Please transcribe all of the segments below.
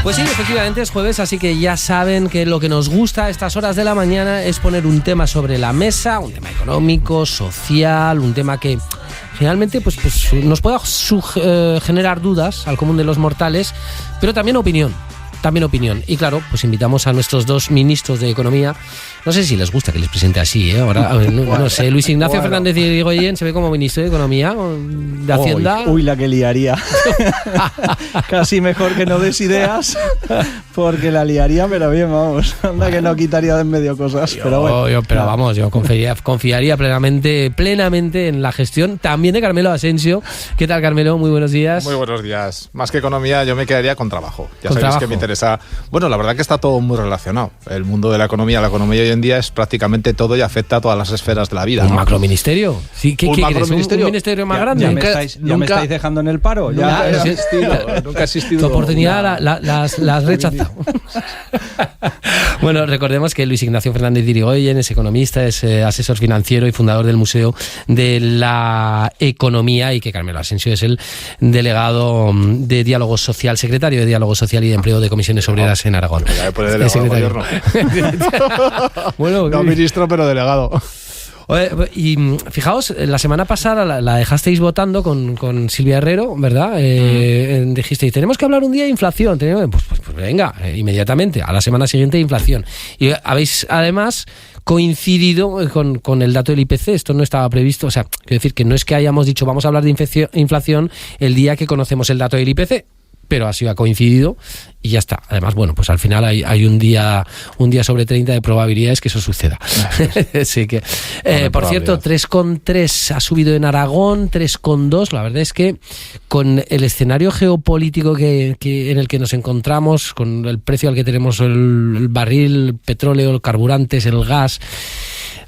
Pues sí, efectivamente es jueves, así que ya saben que lo que nos gusta a estas horas de la mañana es poner un tema sobre la mesa, un tema económico, social, un tema que finalmente pues nos pueda generar dudas al común de los mortales, pero también opinión. Y claro, pues invitamos a nuestros dos ministros de Economía. No sé si les gusta que les presente así, ahora no sé, Luis Ignacio Fernández de Irigoyen se ve como ministro de Economía, de Hacienda. Uy, la que liaría. Casi mejor que no des ideas, porque la liaría, pero bien, vamos. Anda que no quitaría de en medio cosas, pero bueno. Yo confiaría plenamente en la gestión también de Carmelo Asensio. ¿Qué tal, Carmelo? Muy buenos días. Muy buenos días. Más que economía, yo me quedaría con trabajo. Ya ¿Con sabéis trabajo? que me interesa. Bueno, la verdad que está todo muy relacionado. El mundo de la economía hoy en día es prácticamente todo y afecta a todas las esferas de la vida. ¿Un macroministerio? Sí, ¿qué macroministerio? ¿Un ministerio más grande? ¿Ya me estáis dejando en el paro? Nunca ha existido. Tu oportunidad la has rechazado. Bueno, recordemos que Luis Ignacio Fernández de Irigoyen es economista, es asesor financiero y fundador del Museo de la Economía, y que Carmelo Asensio es el delegado de Diálogo Social, secretario de Diálogo Social y de Empleo de Comisiones Obreras en Aragón. Ya me pone delegado de gobierno. Bueno, no ministro, pero delegado. Y fijaos, la semana pasada la dejasteis votando con Silvia Herrero, ¿verdad? Dijisteis, tenemos que hablar un día de inflación. Pues venga, inmediatamente, a la semana siguiente inflación. Y habéis además coincidido con el dato del IPC. Esto no estaba previsto, o sea, quiero decir que no es que hayamos dicho vamos a hablar de inflación el día que conocemos el dato del IPC, pero así ha coincidido y ya está. Además, bueno, pues al final hay un día sobre 30 de probabilidades que eso suceda. Así que, por cierto, 3,3 ha subido en Aragón, 3,2. La verdad es que con el escenario geopolítico en el que nos encontramos, con el precio al que tenemos el barril, el petróleo, los carburantes, el gas,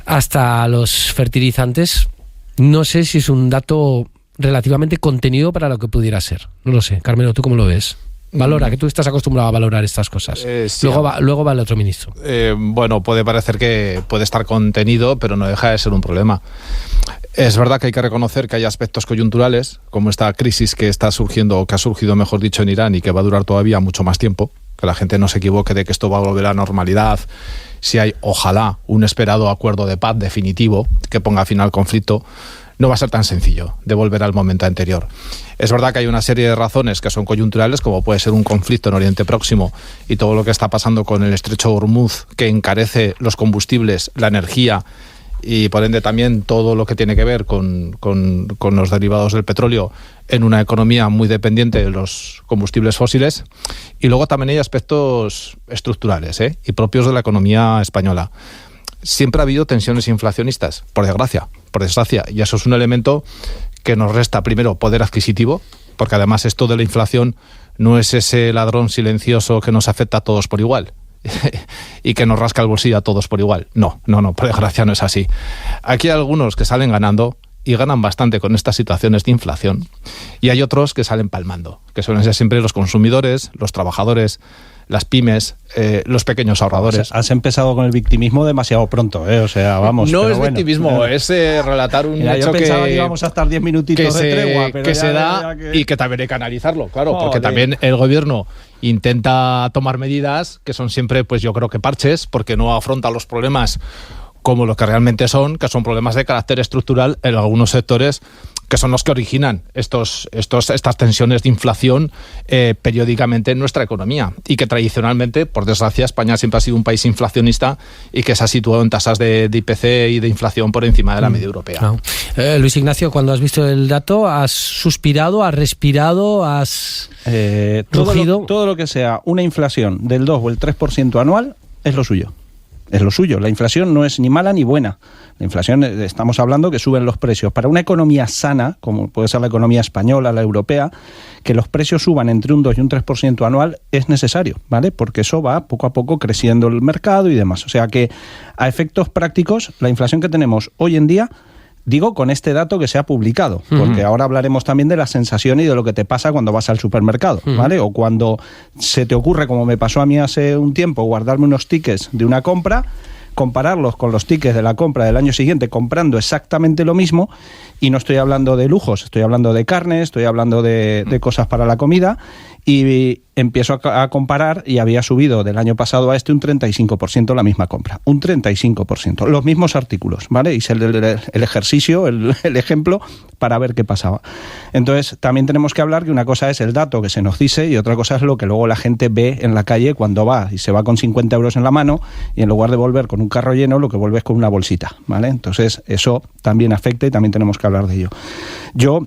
hasta los fertilizantes, no sé si es un dato relativamente contenido para lo que pudiera ser. No lo sé. Carmelo, ¿tú cómo lo ves? Valora, que tú estás acostumbrado a valorar estas cosas. Sí, luego va el otro ministro. Bueno, puede parecer que puede estar contenido, pero no deja de ser un problema. Es verdad que hay que reconocer que hay aspectos coyunturales, como esta crisis que está surgiendo, o que ha surgido, mejor dicho, en Irán, y que va a durar todavía mucho más tiempo. Que la gente no se equivoque de que esto va a volver a la normalidad. Si hay, ojalá, un esperado acuerdo de paz definitivo que ponga fin al conflicto, no va a ser tan sencillo de volver al momento anterior. Es verdad que hay una serie de razones que son coyunturales, como puede ser un conflicto en Oriente Próximo y todo lo que está pasando con el estrecho de Hormuz, que encarece los combustibles, la energía y por ende también todo lo que tiene que ver con los derivados del petróleo en una economía muy dependiente de los combustibles fósiles. Y luego también hay aspectos estructurales y propios de la economía española. Siempre ha habido tensiones inflacionistas, por desgracia, y eso es un elemento que nos resta, primero, poder adquisitivo, porque además esto de la inflación no es ese ladrón silencioso que nos afecta a todos por igual y que nos rasca el bolsillo a todos por igual. No, por desgracia no es así. Aquí hay algunos que salen ganando y ganan bastante con estas situaciones de inflación, y hay otros que salen palmando, que suelen ser siempre los consumidores, los trabajadores, las pymes, los pequeños ahorradores. O sea, has empezado con el victimismo demasiado pronto, o sea, vamos. No es victimismo, es relatar un hecho yo pensaba que íbamos a estar 10 minutitos de tregua, pero que se da y que también hay que analizarlo, claro, porque también el gobierno intenta tomar medidas que son siempre, pues yo creo que parches, porque no afronta los problemas como lo que realmente son, que son problemas de carácter estructural en algunos sectores, que son los que originan estas tensiones de inflación periódicamente en nuestra economía, y que tradicionalmente, por desgracia, España siempre ha sido un país inflacionista y que se ha situado en tasas de IPC y de inflación por encima de la media europea. No. Luis Ignacio, cuando has visto el dato, ¿has suspirado, has respirado, has rugido? Todo lo que sea una inflación del 2 o el 3% anual es lo suyo. Es lo suyo. La inflación no es ni mala ni buena. La inflación, estamos hablando que suben los precios. Para una economía sana, como puede ser la economía española, la europea, que los precios suban entre un 2 y un 3% anual es necesario, ¿vale? Porque eso va poco a poco creciendo el mercado y demás. O sea que, a efectos prácticos, la inflación que tenemos hoy en día, digo con este dato que se ha publicado, porque ahora hablaremos también de la sensación y de lo que te pasa cuando vas al supermercado, ¿vale? O cuando se te ocurre, como me pasó a mí hace un tiempo, guardarme unos tickets de una compra, compararlos con los tickets de la compra del año siguiente comprando exactamente lo mismo, y no estoy hablando de lujos, estoy hablando de carne, estoy hablando de cosas para la comida, Y empiezo a comparar y había subido del año pasado a un 35% la misma compra. Un 35%. Los mismos artículos, ¿vale? Hice el ejercicio, el ejemplo, para ver qué pasaba. Entonces, también tenemos que hablar que una cosa es el dato que se nos dice y otra cosa es lo que luego la gente ve en la calle cuando va y se va con 50 euros en la mano y en lugar de volver con un carro lleno, lo que vuelve es con una bolsita, ¿vale? Entonces, eso también afecta y también tenemos que hablar de ello. Yo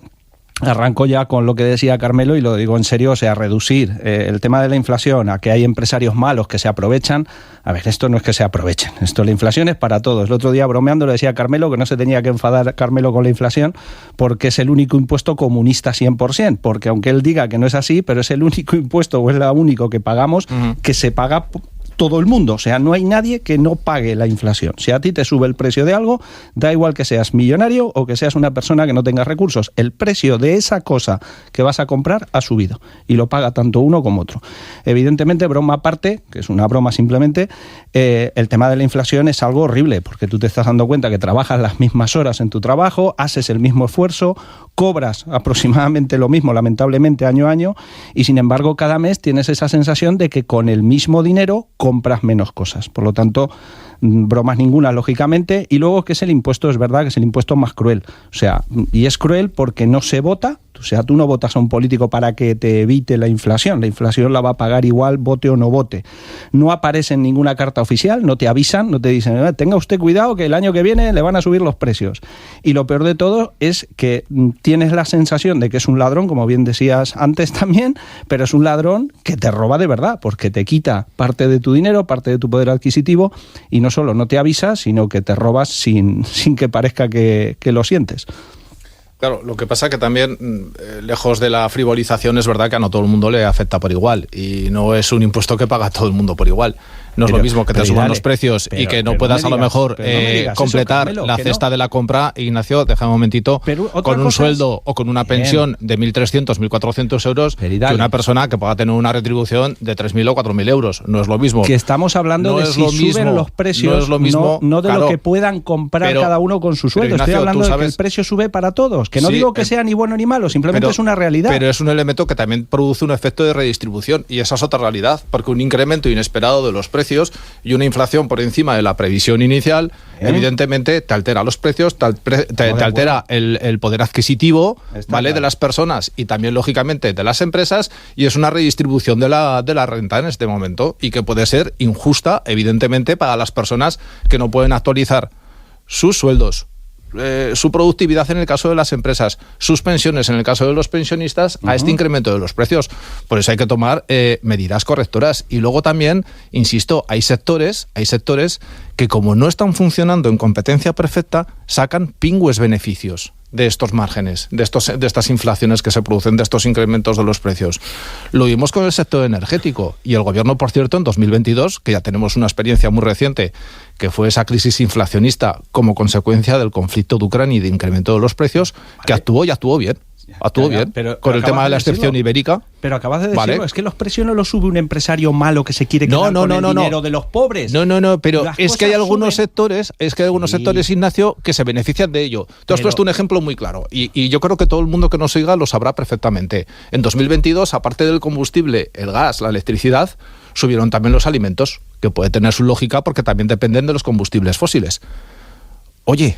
arranco ya con lo que decía Carmelo y lo digo en serio, o sea, reducir el tema de la inflación a que hay empresarios malos que se aprovechan. A ver, esto no es que se aprovechen, la inflación es para todos. El otro día bromeando le decía a Carmelo que no se tenía que enfadar Carmelo con la inflación porque es el único impuesto comunista 100%, porque aunque él diga que no es así, pero es el único impuesto o es lo único que pagamos que se paga todo el mundo, o sea, no hay nadie que no pague la inflación. Si a ti te sube el precio de algo, da igual que seas millonario o que seas una persona que no tenga recursos, el precio de esa cosa que vas a comprar ha subido y lo paga tanto uno como otro. Evidentemente, broma aparte, que es una broma simplemente, el tema de la inflación es algo horrible, porque tú te estás dando cuenta que trabajas las mismas horas en tu trabajo, haces el mismo esfuerzo, cobras aproximadamente lo mismo, lamentablemente, año a año, y sin embargo cada mes tienes esa sensación de que con el mismo dinero compras menos cosas. Por lo tanto, bromas ninguna, lógicamente. Y luego que es el impuesto, es verdad que es el impuesto más cruel. O sea, y es cruel porque no se vota. O sea, tú no votas a un político para que te evite la inflación. La inflación la va a pagar igual, vote o no vote. No aparece en ninguna carta oficial, no te avisan, no te dicen, tenga usted cuidado que el año que viene le van a subir los precios. Y lo peor de todo es que tienes la sensación de que es un ladrón, como bien decías antes también, pero es un ladrón que te roba de verdad, porque te quita parte de tu dinero, parte de tu poder adquisitivo, y no solo no te avisa, sino que te robas sin que parezca que lo sientes. Claro, lo que pasa que también, lejos de la frivolización, es verdad que a no todo el mundo le afecta por igual y no es un impuesto que paga todo el mundo por igual. No es lo mismo que te suban los precios y que no puedas a lo mejor completar la cesta de la compra, Ignacio, déjame un momentito, con un sueldo o con una pensión de 1.300, 1.400 euros que una persona que pueda tener una retribución de 3.000 o 4.000 euros. No es lo mismo. Que estamos hablando de si suben los precios, no es lo mismo, no de lo que puedan comprar cada uno con su sueldo. Ignacio, estoy hablando de que el precio sube para todos. Que no digo que sea ni bueno ni malo, simplemente es una realidad. Pero es un elemento que también produce un efecto de redistribución y esa es otra realidad, porque un incremento inesperado de los precios y una inflación por encima de la previsión inicial, evidentemente te altera los precios, te altera el poder adquisitivo, ¿vale?, de las personas y también, lógicamente, de las empresas, y es una redistribución de la renta en este momento y que puede ser injusta, evidentemente, para las personas que no pueden actualizar sus sueldos, su productividad en el caso de las empresas, sus pensiones en el caso de los pensionistas, a este incremento de los precios. Por eso hay que tomar medidas correctoras. Y luego también, insisto, hay sectores que, como no están funcionando en competencia perfecta, sacan pingües beneficios de estos márgenes, de estas inflaciones que se producen, de estos incrementos de los precios. Lo vimos con el sector energético y el gobierno, por cierto, en 2022, que ya tenemos una experiencia muy reciente, que fue esa crisis inflacionista como consecuencia del conflicto de Ucrania y de incremento de los precios, que actuó bien. Actuó bien, con el tema de la excepción ibérica. Pero acabas de decirlo, es que los precios no los sube un empresario malo que se quiere quedar con el dinero de los pobres. No, pero es que hay algunos sectores, Ignacio, que se benefician de ello. Tú has puesto un ejemplo muy claro y yo creo que todo el mundo que nos oiga lo sabrá perfectamente. En 2022, aparte del combustible, el gas, la electricidad, subieron también los alimentos, que puede tener su lógica porque también dependen de los combustibles fósiles. Oye,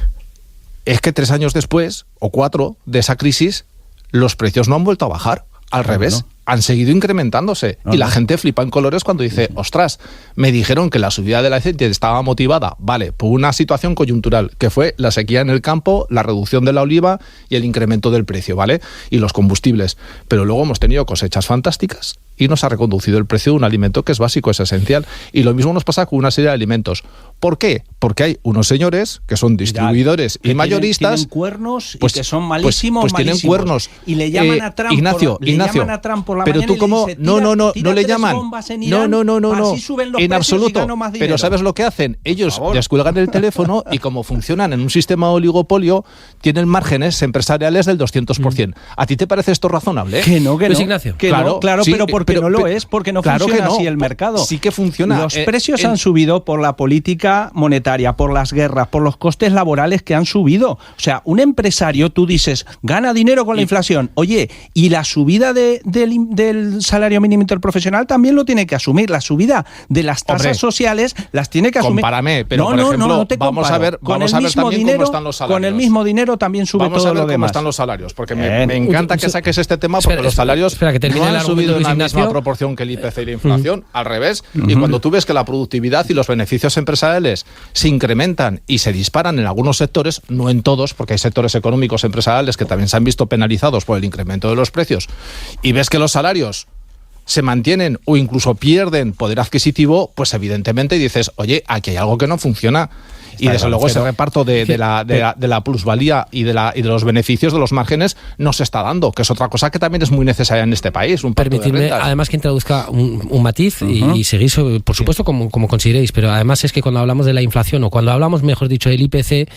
es que 3 años después, o 4, de esa crisis, los precios no han vuelto a bajar, al revés, han seguido incrementándose. Y la gente flipa en colores cuando dice, ostras, me dijeron que la subida del aceite estaba motivada, vale, por una situación coyuntural, que fue la sequía en el campo, la reducción de la oliva y el incremento del precio, ¿vale? Y los combustibles. Pero luego hemos tenido cosechas fantásticas y nos ha reconducido el precio de un alimento que es básico, es esencial. Y lo mismo nos pasa con una serie de alimentos. ¿Por qué? Porque hay unos señores que son distribuidores y mayoristas. Tienen cuernos y que son malísimos. Pues tienen cuernos. Y le llaman a Trump. Ignacio, llaman a Trump por la pero mañana tú como. No le llaman. No. Así suben los en precios absoluto. Y gano más dinero. Pero ¿sabes lo que hacen? Ellos descuelgan el teléfono y como funcionan en un sistema de oligopolio, tienen márgenes empresariales del 200%. ¿A ti te parece esto razonable? Que no. Pues Ignacio. Claro, sí, pero no lo es, porque no funciona así el mercado. Sí que funciona. Los precios han subido por la política política monetaria, por las guerras, por los costes laborales que han subido. O sea, un empresario, tú dices, gana dinero con la inflación. Oye, y la subida del salario mínimo interprofesional también lo tiene que asumir. La subida de las tasas sociales las tiene que asumir. Compárame, pero por ejemplo, no te vamos a ver también cómo están los salarios. Con el mismo dinero también sube todo lo demás. Vamos a ver cómo están los salarios, porque me encanta que saques este tema, porque los salarios no han subido en la misma proporción que el IPC y la inflación, al revés. Y cuando tú ves que la productividad y los beneficios empresariales se incrementan y se disparan en algunos sectores, no en todos, porque hay sectores económicos empresariales que también se han visto penalizados por el incremento de los precios, y ves que los salarios se mantienen o incluso pierden poder adquisitivo, pues evidentemente dices, oye, aquí hay algo que no funciona. Y desde luego ese reparto de la plusvalía y de los beneficios de los márgenes no se está dando, que es otra cosa que también es muy necesaria en este país. Permitidme además que introduzca un matiz y seguís, por supuesto, como consideréis, pero además es que cuando hablamos de la inflación o cuando hablamos, mejor dicho, del IPC,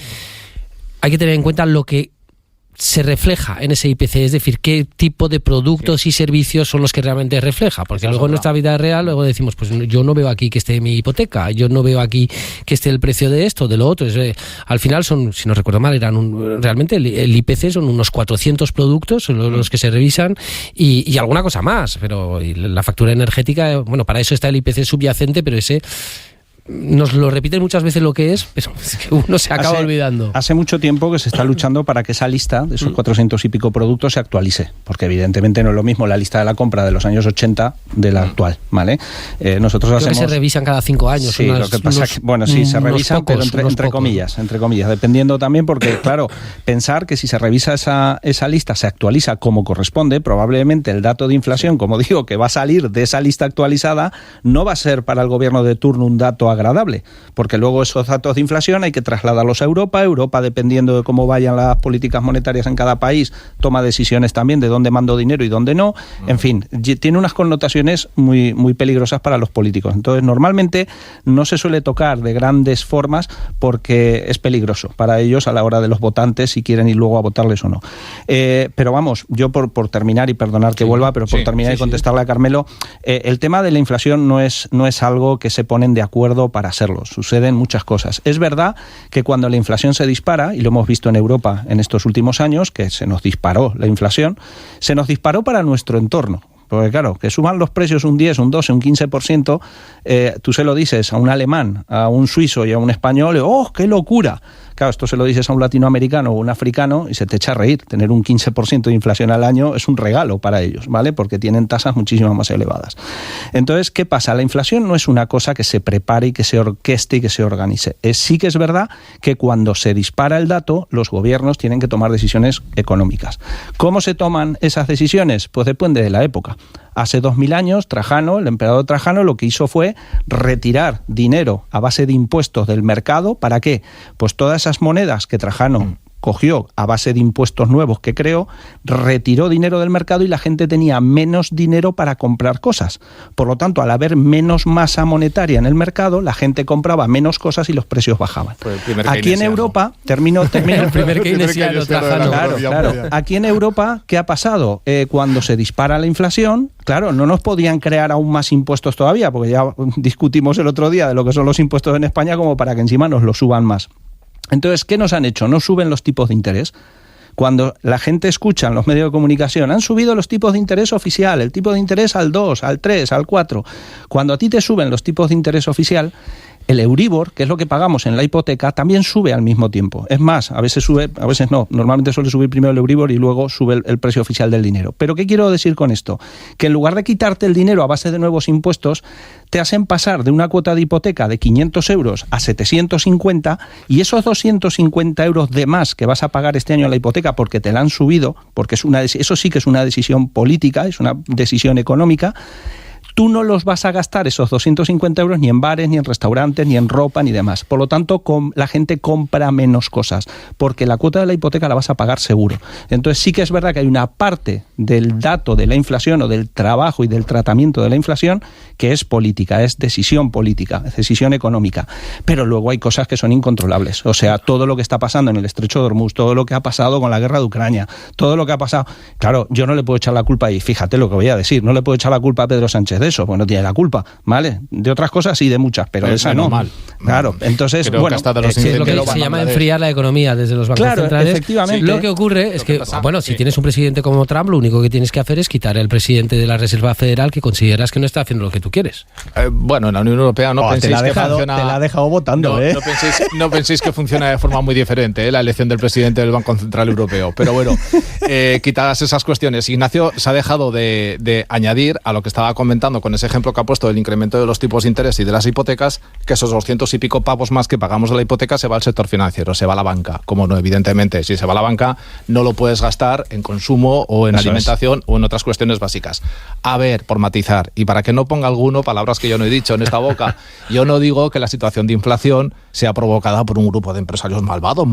hay que tener en cuenta lo que se refleja en ese IPC, es decir, qué tipo de productos y servicios son los que realmente refleja, porque luego en nuestra vida real luego decimos, pues yo no veo aquí que esté mi hipoteca, yo no veo aquí que esté el precio de esto, de lo otro. Al final son, si no recuerdo mal, realmente el IPC son unos 400 productos los que se revisan y alguna cosa más, pero la factura energética, bueno, para eso está el IPC subyacente, pero ese nos lo repiten muchas veces lo que es, pero es que uno se acaba olvidando. Hace mucho tiempo que se está luchando para que esa lista de esos 400 y pico productos se actualice, porque evidentemente no es lo mismo la lista de la compra de los años 80 de la actual, ¿vale? Nosotros creo hacemos... que se revisan cada 5 años. Sí, lo que pasa es que, bueno, sí, se revisan, pero entre comillas, dependiendo también, porque claro, pensar que si se revisa esa lista, se actualiza como corresponde, probablemente el dato de inflación, como digo, que va a salir de esa lista actualizada, no va a ser para el gobierno de turno un dato agradable, porque luego esos datos de inflación hay que trasladarlos a Europa. Europa, dependiendo de cómo vayan las políticas monetarias en cada país, toma decisiones también de dónde mando dinero y dónde no. En fin, tiene unas connotaciones muy, muy peligrosas para los políticos. Entonces, normalmente no se suele tocar de grandes formas porque es peligroso para ellos a la hora de los votantes, si quieren ir luego a votarles o no. Pero vamos, yo por terminar, y perdonar que vuelva, pero por terminar y contestarle a Carmelo, el tema de la inflación no es algo que se ponen de acuerdo para hacerlo. Suceden muchas cosas. Es verdad que cuando la inflación se dispara, y lo hemos visto en Europa en estos últimos años, que se nos disparó la inflación, se nos disparó para nuestro entorno. Porque claro, que suban los precios un 10, un 12, un 15%, tú se lo dices a un alemán, a un suizo y a un español, ¡oh, qué locura! Claro, esto se lo dices a un latinoamericano o un africano y se te echa a reír. Tener un 15% de inflación al año es un regalo para ellos, ¿vale? Porque tienen tasas muchísimo más elevadas. Entonces, ¿qué pasa? La inflación no es una cosa que se prepare y que se orqueste y que se organice. Sí que es verdad que cuando se dispara el dato, los gobiernos tienen que tomar decisiones económicas. ¿Cómo se toman esas decisiones? Pues depende de la época. Hace 2000 años, Trajano, el emperador Trajano, lo que hizo fue retirar dinero a base de impuestos del mercado. ¿Para qué? Pues todas esas monedas que Trajano cogió a base de impuestos nuevos que creó, retiró dinero del mercado y la gente tenía menos dinero para comprar cosas. Por lo tanto, al haber menos masa monetaria en el mercado, la gente compraba menos cosas y los precios bajaban. Aquí en Europa, termino el primer keynesiano. Claro. Aquí en Europa, ¿qué ha pasado? Cuando se dispara la inflación, claro, no nos podían crear aún más impuestos todavía, porque ya discutimos el otro día de lo que son los impuestos en España, como para que encima nos los suban más. Entonces, ¿qué nos han hecho? No suben los tipos de interés. Cuando la gente escucha en los medios de comunicación, han subido los tipos de interés oficial, el tipo de interés al 2, al 3, al 4. Cuando a ti te suben los tipos de interés oficial, el Euribor, que es lo que pagamos en la hipoteca, también sube al mismo tiempo. Es más, a veces sube, a veces no. Normalmente suele subir primero el Euribor y luego sube el precio oficial del dinero. ¿Pero qué quiero decir con esto? Que en lugar de quitarte el dinero a base de nuevos impuestos, te hacen pasar de una cuota de hipoteca de 500 euros a 750, y esos 250 euros de más que vas a pagar este año a la hipoteca porque te la han subido, porque eso sí que es una decisión política, es una decisión económica. Tú no los vas a gastar esos 250 euros ni en bares, ni en restaurantes, ni en ropa, ni demás. Por lo tanto, la gente compra menos cosas, porque la cuota de la hipoteca la vas a pagar seguro. Entonces sí que es verdad que hay una parte del dato de la inflación o del trabajo y del tratamiento de la inflación que es política, es decisión política, es decisión económica. Pero luego hay cosas que son incontrolables. O sea, todo lo que está pasando en el Estrecho de Hormuz, todo lo que ha pasado con la guerra de Ucrania, todo lo que ha pasado... Claro, yo no le puedo echar la culpa, y fíjate lo que voy a decir, no le puedo echar la culpa a Pedro Sánchez de eso, porque no tiene la culpa, ¿vale? De otras cosas sí, de muchas, pero de esa no. Mal. Claro, entonces, creo bueno, que hasta de los es lo que se llama enfriar la economía desde los bancos centrales. Efectivamente. Lo que ocurre es que, si tienes un presidente como Trump, lo único que tienes que hacer es quitar al presidente de la Reserva Federal que consideras que no está haciendo lo que tú quieres. Bueno, en la Unión Europea no penséis que funciona... Te la ha dejado votando, No penséis que funciona de forma muy diferente, la elección del presidente del Banco Central Europeo. Pero bueno, quitadas esas cuestiones, Ignacio se ha dejado de añadir a lo que estaba comentando con ese ejemplo que ha puesto del incremento de los tipos de interés y de las hipotecas, que esos 200 y pico pavos más que pagamos de la hipoteca se va al sector financiero, se va a la banca. Como no, evidentemente, si se va a la banca no lo puedes gastar en consumo o en alimentación o en otras cuestiones básicas. A ver, por matizar, y para que no ponga alguno palabras que yo no he dicho en esta boca, yo no digo que la situación de inflación sea provocada por un grupo de empresarios malvados.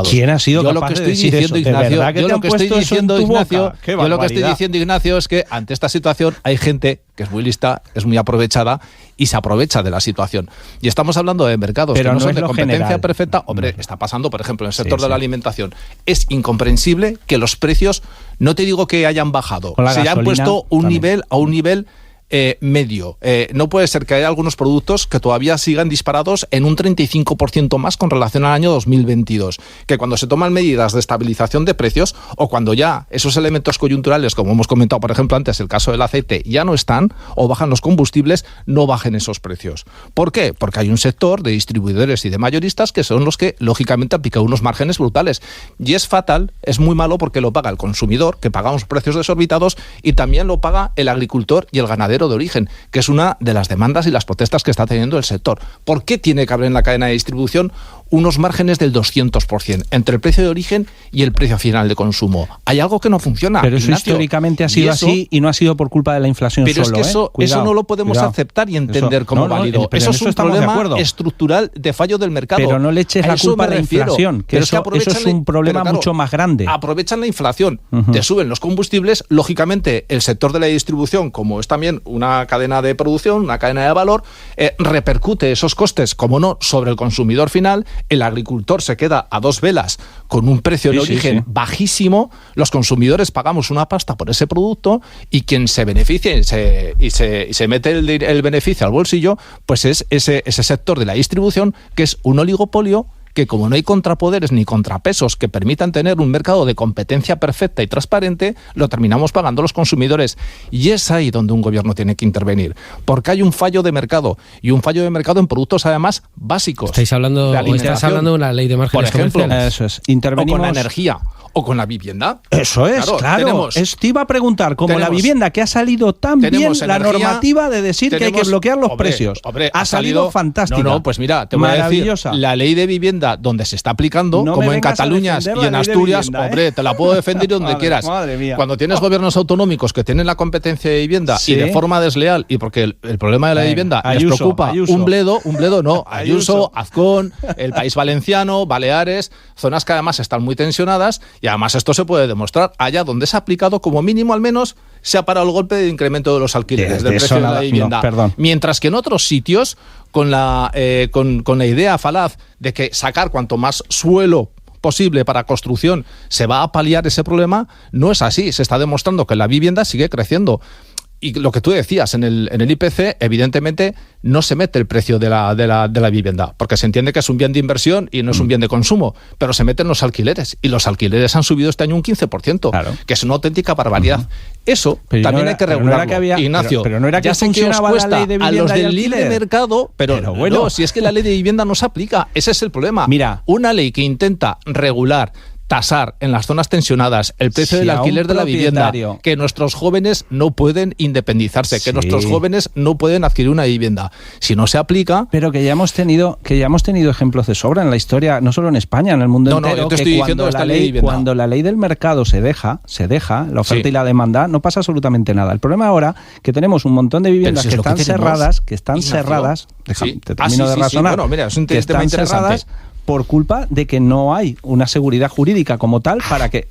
¿Quién ha sido yo capaz lo que de estoy decir diciendo, eso? Ignacio, ¿De verdad que yo te lo han que estoy puesto eso en diciendo, tu Ignacio, boca? ¡Qué yo lo que estoy barbaridad! diciendo, Ignacio, es que ante esta situación hay gente que es muy lista, es muy aprovechada y se aprovecha de la situación. Y estamos hablando de mercados pero que no son es de lo competencia general. perfecta. Hombre, está pasando, por ejemplo, en el sector Sí. de la alimentación. Es incomprensible que los precios, no te digo que hayan bajado, Con la se hayan gasolina, puesto a un nivel medio. No puede ser que haya algunos productos que todavía sigan disparados en un 35% más con relación al año 2022. Que cuando se toman medidas de estabilización de precios o cuando ya esos elementos coyunturales, como hemos comentado, por ejemplo, antes, el caso del aceite, ya no están o bajan los combustibles, no bajen esos precios. ¿Por qué? Porque hay un sector de distribuidores y de mayoristas que son los que, lógicamente, aplican unos márgenes brutales. Y es fatal, es muy malo porque lo paga el consumidor, que pagamos precios desorbitados, y también lo paga el agricultor y el ganadero de origen, que es una de las demandas y las protestas que está teniendo el sector. ¿Por qué tiene que haber en la cadena de distribución unos márgenes del 200% entre el precio de origen y el precio final de consumo? Hay algo que no funciona. Pero eso Ignacio, históricamente ha sido así y no ha sido por culpa de la inflación pero solo. Es que eso no lo podemos aceptar y entender como válido. Eso es un problema estructural de fallo del mercado. Pero no le eches la culpa a la inflación, que eso es un problema mucho más grande. Aprovechan la inflación, te suben los combustibles, lógicamente el sector de la distribución, como es también una cadena de producción, una cadena de valor, repercute esos costes, como no, sobre el consumidor final. El agricultor se queda a dos velas con un precio de origen bajísimo, los consumidores pagamos una pasta por ese producto y quien se beneficia y se mete el beneficio al bolsillo, pues es ese sector de la distribución, que es un oligopolio que, como no hay contrapoderes ni contrapesos que permitan tener un mercado de competencia perfecta y transparente, lo terminamos pagando los consumidores. Y es ahí donde un gobierno tiene que intervenir, porque hay un fallo de mercado, y un fallo de mercado en productos además básicos. Estás hablando de una ley de márgenes comerciales. Eso es. Intervenimos. O con la energía. O con la vivienda. Eso es, claro. Te iba a preguntar, como la vivienda, que ha salido tan bien la normativa de decir que hay que bloquear los precios. Ha salido fantástica. No, pues mira, te voy a decir, la ley de vivienda donde se está aplicando, como en Cataluña y en Asturias, te la puedo defender donde quieras. Madre mía. Cuando tienes gobiernos autonómicos que tienen la competencia de vivienda y de forma desleal, y porque el problema de la vivienda les preocupa un bledo no, Ayuso, Azcón, el País Valenciano, Baleares, zonas que además están muy tensionadas. Y además esto se puede demostrar. Allá donde se ha aplicado, como mínimo al menos, se ha parado el golpe de incremento de los alquileres, del precio de la vivienda. Mientras que en otros sitios, con la idea falaz de que sacar cuanto más suelo posible para construcción se va a paliar ese problema, no es así. Se está demostrando que la vivienda sigue creciendo. Y lo que tú decías, en el IPC, evidentemente, no se mete el precio de la vivienda, porque se entiende que es un bien de inversión y no es un bien de consumo, pero se meten los alquileres, y los alquileres han subido este año un 15%, que es una auténtica barbaridad. Eso pero también hay que regularlo, Ignacio. Pero no era que ya sé que os cuesta la ley de a los del libre libre mercado, pero bueno, si es que la ley de vivienda no se aplica, ese es el problema. Mira, una ley que intenta regular, tasar en las zonas tensionadas el precio del alquiler de la vivienda, que nuestros jóvenes no pueden independizarse, que nuestros jóvenes no pueden adquirir una vivienda. Si no se aplica... Pero que ya hemos tenido ejemplos de sobra en la historia, no solo en España, en el mundo entero. Yo te estoy diciendo esta ley de vivienda. Cuando la ley del mercado se deja, la oferta y la demanda, no pasa absolutamente nada. El problema ahora que tenemos un montón de viviendas que están cerradas, te termino de razonar, que están cerradas por culpa de que no hay una seguridad jurídica como tal para que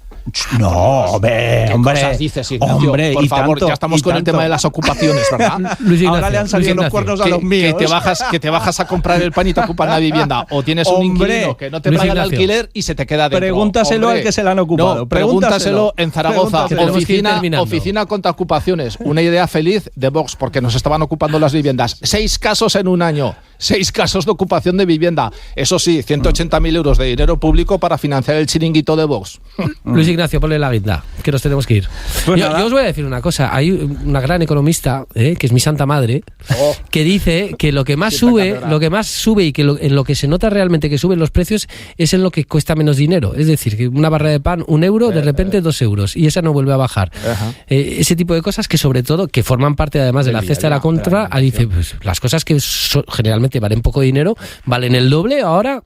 No, hombre. ¿Qué cosas dices, Ignacio? Hombre, por y favor, tanto, ya estamos y con el tanto. tema de las ocupaciones, ¿verdad? Luis Ignacio, Ahora le han salido Luis los cuernos a que, los míos. que te bajas a comprar el pan y te ocupan la vivienda, o tienes un Hombre, inquilino que no te Luis paga el Ignacio. alquiler y se te queda dentro. Pregúntaselo Hombre, al que se la han ocupado. No, pregúntaselo en Zaragoza. Que tenemos que ir terminando. Oficina contra ocupaciones. Una idea feliz de Vox, porque nos estaban ocupando las viviendas. 6 casos en un año. 6 casos de ocupación de vivienda. Eso sí, 180.000 euros de dinero público para financiar el chiringuito de Vox. Luis Ignacio, ponle la guinda, que nos tenemos que ir. Pues yo nada. os voy a decir una cosa. Hay una gran economista, que es mi santa madre, que dice que lo que más sube y que en lo que se nota realmente que suben los precios es en lo que cuesta menos dinero. Es decir, que una barra de pan, 1 euro, de repente 2 euros, y esa no vuelve a bajar. Ese tipo de cosas que sobre todo, que forman parte además de la cesta de la compra, dice, pues, las cosas que generalmente valen poco dinero, valen el doble ahora.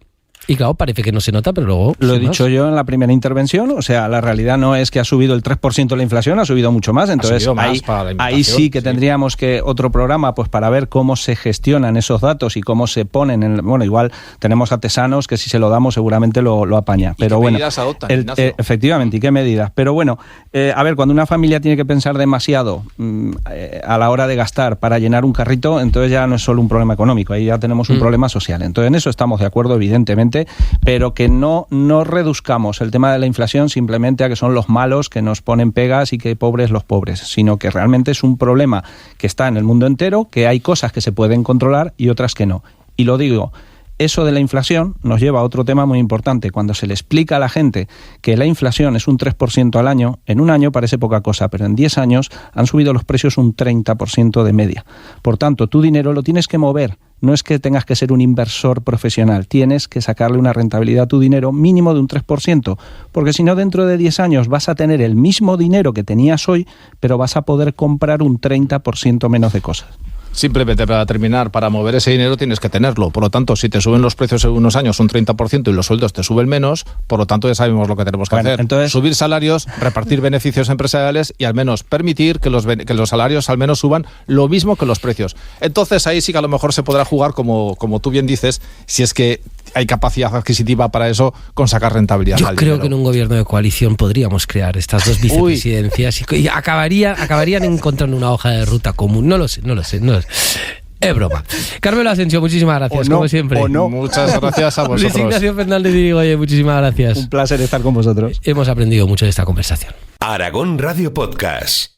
Y claro, parece que no se nota, pero luego... Lo he dicho yo en la primera intervención, o sea, la realidad no es que ha subido el 3% la inflación, ha subido mucho más, entonces subido más para la ahí sí que tendríamos que otro programa pues para ver cómo se gestionan esos datos y cómo se ponen, bueno, igual tenemos a Tesanos que si se lo damos seguramente lo apaña, pero ¿qué bueno, medidas adoptan, Ignacio? efectivamente, ¿y qué medidas? Pero bueno, a ver, cuando una familia tiene que pensar demasiado a la hora de gastar para llenar un carrito, entonces ya no es solo un problema económico, ahí ya tenemos un problema social, entonces en eso estamos de acuerdo, evidentemente, pero que no reduzcamos el tema de la inflación simplemente a que son los malos que nos ponen pegas y que pobres los pobres, sino que realmente es un problema que está en el mundo entero, que hay cosas que se pueden controlar y otras que no. Y lo digo, eso de la inflación nos lleva a otro tema muy importante. Cuando se le explica a la gente que la inflación es un 3% al año, en un año parece poca cosa, pero en 10 años han subido los precios un 30% de media. Por tanto, tu dinero lo tienes que mover. No es que tengas que ser un inversor profesional, tienes que sacarle una rentabilidad a tu dinero mínimo de un 3%, porque si no dentro de 10 años vas a tener el mismo dinero que tenías hoy, pero vas a poder comprar un 30% menos de cosas. Simplemente para terminar, para mover ese dinero tienes que tenerlo. Por lo tanto, si te suben los precios en unos años un 30% y los sueldos te suben menos, por lo tanto ya sabemos lo que tenemos que hacer. Entonces, subir salarios, repartir beneficios empresariales y al menos permitir que los salarios al menos suban lo mismo que los precios. Entonces ahí sí que a lo mejor se podrá jugar, como tú bien dices, si es que hay capacidad adquisitiva para eso, con sacar rentabilidad. Yo creo que en un gobierno de coalición podríamos crear estas dos vicepresidencias y acabarían encontrando una hoja de ruta común. No lo sé. Es broma. Carmelo Asensio, muchísimas gracias, como siempre. Muchas gracias a vosotros. Luis Ignacio Fernández de Irigoyen, muchísimas gracias. Un placer estar con vosotros. Hemos aprendido mucho de esta conversación. Aragón Radio Podcast.